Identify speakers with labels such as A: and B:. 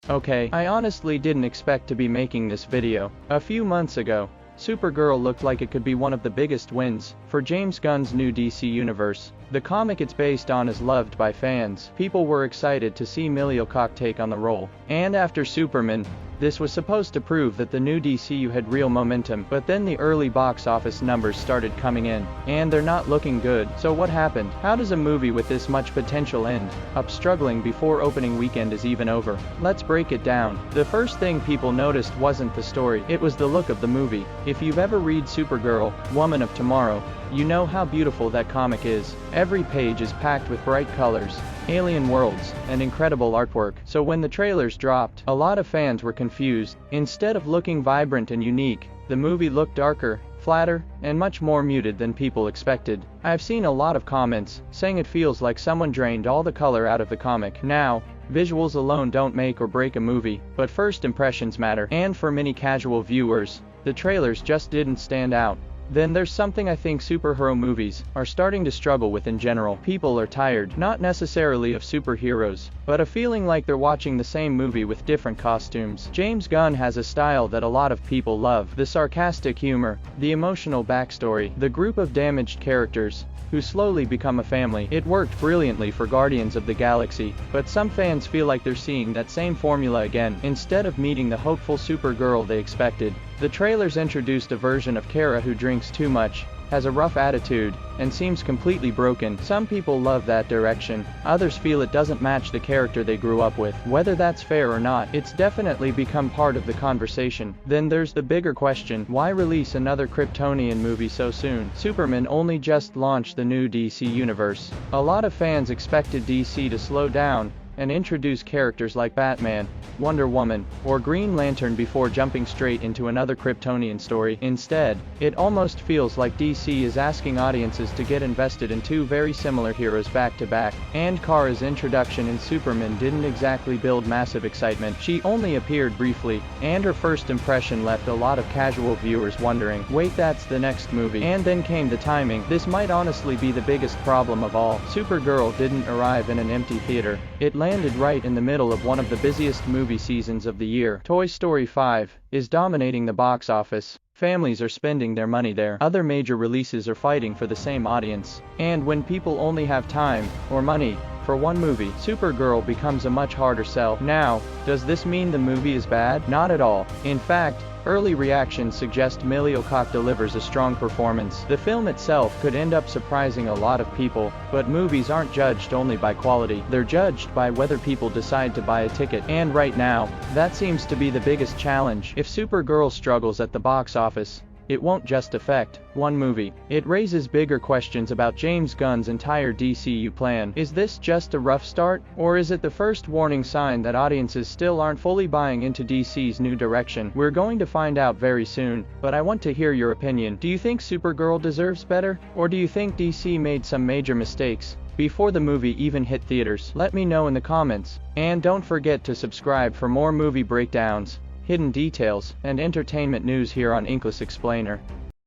A: Okay, I honestly didn't expect to be making this video. A few months ago, Supergirl looked like it could be one of the biggest wins for James Gunn's new DC universe. The comic it's based on is loved by fans. People were excited to see Emilia Clarke take on the role. And after Superman, this was supposed to prove that the new DCU had real momentum, but then the early box office numbers started coming in, and they're not looking good. So what happened? How does a movie with this much potential end up struggling before opening weekend is even over? Let's break it down. The first thing people noticed wasn't the story, it was the look of the movie. If you've ever read Supergirl, Woman of Tomorrow, you know how beautiful that comic is. Every page is packed with bright colors, alien worlds, and incredible artwork. So when the trailers dropped, a lot of fans were confused. Instead of looking vibrant and unique, the movie looked darker, flatter, and much more muted than people expected. I've seen a lot of comments saying it feels like someone drained all the color out of the comic. Now, visuals alone don't make or break a movie, but first impressions matter. And for many casual viewers, the trailers just didn't stand out. Then there's something I think superhero movies are starting to struggle with in general. People are tired, not necessarily of superheroes, but of feeling like they're watching the same movie with different costumes. James Gunn has a style that a lot of people love. The sarcastic humor, the emotional backstory, the group of damaged characters who slowly become a family. It worked brilliantly for Guardians of the Galaxy, but some fans feel like they're seeing that same formula again. Instead of meeting the hopeful Supergirl they expected, the trailers introduced a version of Kara who drinks too much, has a rough attitude, and seems completely broken. Some people love that direction, others feel it doesn't match the character they grew up with. Whether that's fair or not, it's definitely become part of the conversation. Then there's the bigger question, why release another Kryptonian movie so soon? Superman only just launched the new DC universe. A lot of fans expected DC to slow down and introduce characters like Batman, Wonder Woman, or Green Lantern before jumping straight into another Kryptonian story. Instead, it almost feels like DC is asking audiences to get invested in two very similar heroes back to back. And Kara's introduction in Superman didn't exactly build massive excitement. She only appeared briefly, and her first impression left a lot of casual viewers wondering, wait, that's the next movie? And then came the timing. This might honestly be the biggest problem of all. Supergirl didn't arrive in an empty theater. It landed right in the middle of one of the busiest movie seasons of the year. Toy Story 5 is dominating the box office. Families are spending their money there. Other major releases are fighting for the same audience. And when people only have time or money for one movie, Supergirl becomes a much harder sell. Now, does this mean the movie is bad? Not at all. In fact, early reactions suggest Emilia Clarke delivers a strong performance. The film itself could end up surprising a lot of people, but movies aren't judged only by quality. They're judged by whether people decide to buy a ticket. And right now, that seems to be the biggest challenge. If Supergirl struggles at the box office, it won't just affect one movie. It raises bigger questions about James Gunn's entire DCU plan. Is this just a rough start, or is it the first warning sign that audiences still aren't fully buying into DC's new direction? We're going to find out very soon, but I want to hear your opinion. Do you think Supergirl deserves better, or do you think DC made some major mistakes before the movie even hit theaters? Let me know in the comments. And don't forget to subscribe for more movie breakdowns, hidden details, and entertainment news here on Inkless Explainer.